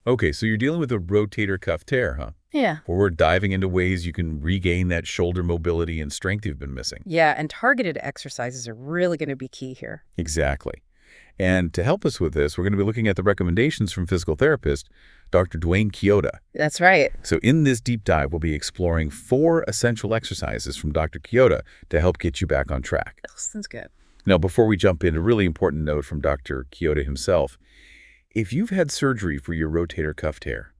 Okay, so you're dealing with a rotator cuff tear, huh? Yeah. Or we're diving into ways you can regain that shoulder mobility and strength you've been missing. Yeah, and targeted exercises are really going to be key here. Exactly. And to help us with this, we're going to be looking at the recommendations from physical therapist Dr. Dwayne Chioda. That's right. So in this deep dive, we'll be exploring 4 essential exercises from Dr. Chioda to help get you back on track. That sounds good. Now, before we jump in, a really important note from Dr. Chioda himself. If you've had surgery for your rotator cuff tear,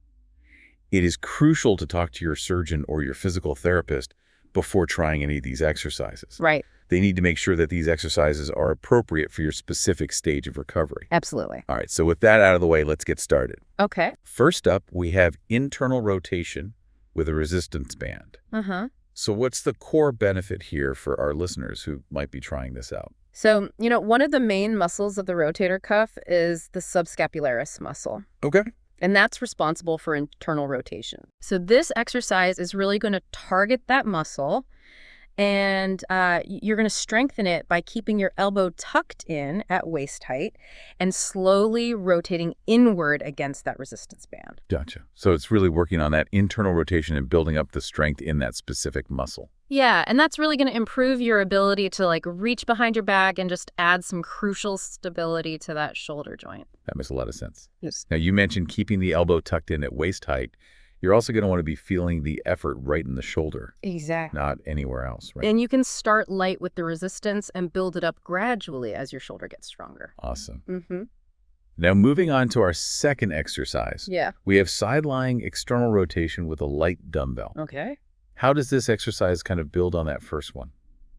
it is crucial to talk to your surgeon or your physical therapist before trying any of these exercises. Right. They need to make sure that these exercises are appropriate for your specific stage of recovery. Absolutely. All right, so with that out of the way, let's get started. Okay. First up, we have internal rotation with a resistance band. Uh-huh. So what's the core benefit here for our listeners who might be trying this out? So, one of the main muscles of the rotator cuff is the subscapularis muscle. Okay. And that's responsible for internal rotation. So this exercise is really going to target that muscle, and you're going to strengthen it by keeping your elbow tucked in at waist height and slowly rotating inward against that resistance band. Gotcha. So it's really working on that internal rotation and building up the strength in that specific muscle. Yeah, and that's really going to improve your ability to reach behind your back and just add some crucial stability to that shoulder joint. That makes a lot of sense. Yes. Now, you mentioned keeping the elbow tucked in at waist height. You're also going to want to be feeling the effort right in the shoulder. Exactly. Not anywhere else, right? And you can start light with the resistance and build it up gradually as your shoulder gets stronger. Awesome. Mm-hmm. Now, moving on to our second exercise. Yeah. We have side-lying external rotation with a light dumbbell. Okay. How does this exercise kind of build on that first one?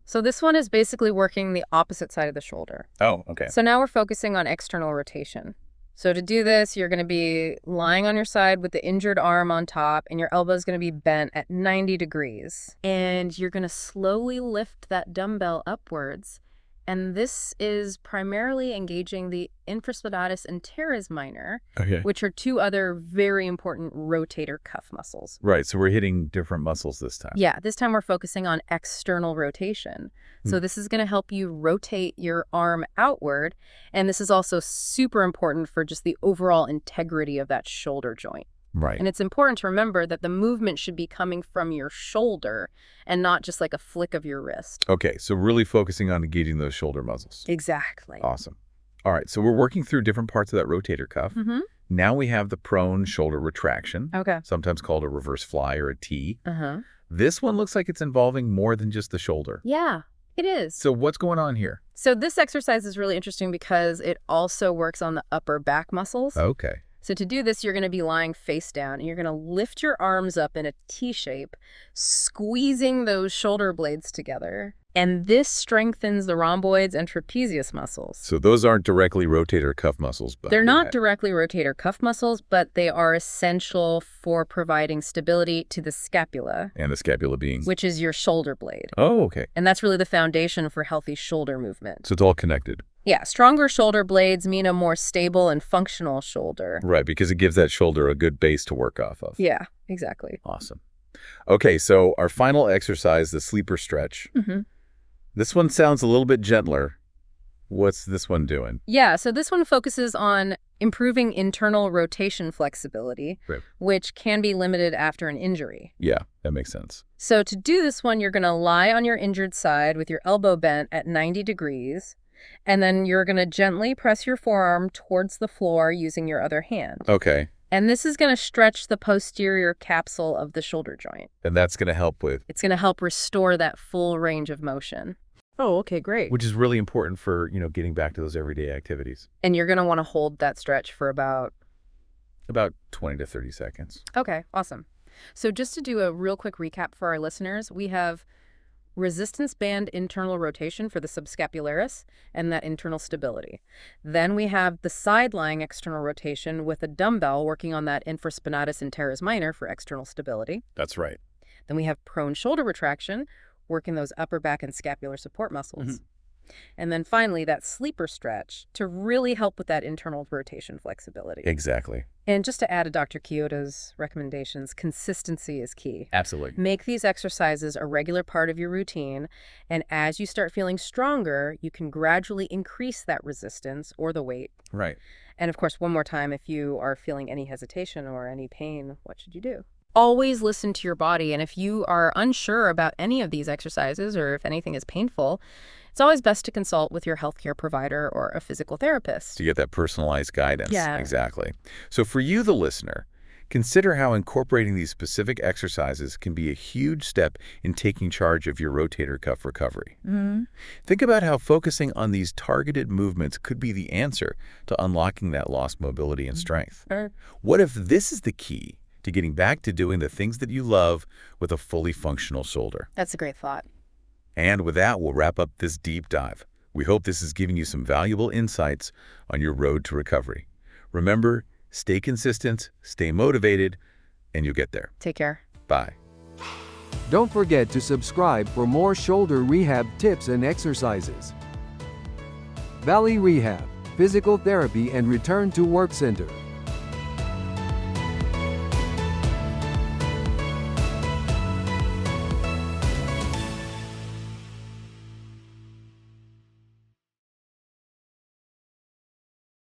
So this one is basically working the opposite side of the shoulder. Oh, okay. So now we're focusing on external rotation. So to do this, you're going to be lying on your side with the injured arm on top, and your elbow is going to be bent at 90 degrees. And you're going to slowly lift that dumbbell upwards. And this is primarily engaging the infraspinatus and teres minor, Okay. which are 2 other very important rotator cuff muscles. Right, so we're hitting different muscles this time. Yeah, this time we're focusing on external rotation. So this is going to help you rotate your arm outward, and this is also super important for just the overall integrity of that shoulder joint. Right. And it's important to remember that the movement should be coming from your shoulder and not just like a flick of your wrist. Okay, so really focusing on engaging those shoulder muscles. Exactly. Awesome. All right, so we're working through different parts of that rotator cuff. Mm-hmm. Now we have the prone shoulder retraction, Okay. sometimes called a reverse fly or a T. Uh-huh. This one looks like it's involving more than just the shoulder. Yeah, it is. So what's going on here? So this exercise is really interesting because it also works on the upper back muscles. Okay. So to do this, you're going to be lying face down, and you're going to lift your arms up in a T shape, squeezing those shoulder blades together. And this strengthens the rhomboids and trapezius muscles. So those aren't directly rotator cuff muscles, but They're not directly rotator cuff muscles, but they are essential for providing stability to the scapula, and the scapula being. which is your shoulder blade. Oh, okay. And that's really the foundation for healthy shoulder movement. So it's all connected. Yeah, stronger shoulder blades mean a more stable and functional shoulder. Right, because it gives that shoulder a good base to work off of. Yeah, exactly. Awesome. Okay, so our final exercise, the sleeper stretch. Mm-hmm. This one sounds a little bit gentler. What's this one doing? Yeah, so this one focuses on improving internal rotation flexibility, Right. which can be limited after an injury. Yeah, that makes sense. So to do this one, you're going to lie on your injured side with your elbow bent at 90 degrees, and then you're going to gently press your forearm towards the floor using your other hand. Okay, And this is going to stretch the posterior capsule of the shoulder joint. and that's going to help with, It's going to help restore that full range of motion. Oh, okay, great. which is really important for, getting back to those everyday activities. And you're going to want to hold that stretch for about... About 20 to 30 seconds. Okay, awesome. So just to do a real quick recap for our listeners, we have resistance band internal rotation for the subscapularis and that internal stability. Then we have the side-lying external rotation with a dumbbell working on that infraspinatus and teres minor for external stability. That's right. Then we have prone shoulder retraction, working those upper back and scapular support muscles. And then finally, that sleeper stretch to really help with that internal rotation flexibility. Exactly. And just to add to Dr. Kyoto's recommendations, consistency is key. Absolutely. Make these exercises a regular part of your routine, and as you start feeling stronger, you can gradually increase that resistance or the weight. Right. And of course, one more time, if you are feeling any hesitation or any pain, what should you do? Always listen to your body, and if you are unsure about any of these exercises or if anything is painful, it's always best to consult with your healthcare provider or a physical therapist. To get that personalized guidance. Yeah. Exactly. So for you, the listener, consider how incorporating these specific exercises can be a huge step in taking charge of your rotator cuff recovery. Think about how focusing on these targeted movements could be the answer to unlocking that lost mobility and strength. What if this is the key to getting back to doing the things that you love with a fully functional shoulder? That's a great thought. And with that, we'll wrap up this deep dive. We hope this has given you some valuable insights on your road to recovery. Remember, stay consistent, stay motivated, and you'll get there. Take care. Bye. Don't forget to subscribe for more shoulder rehab tips and exercises. Valley Rehab, Physical Therapy and Return to Work Center.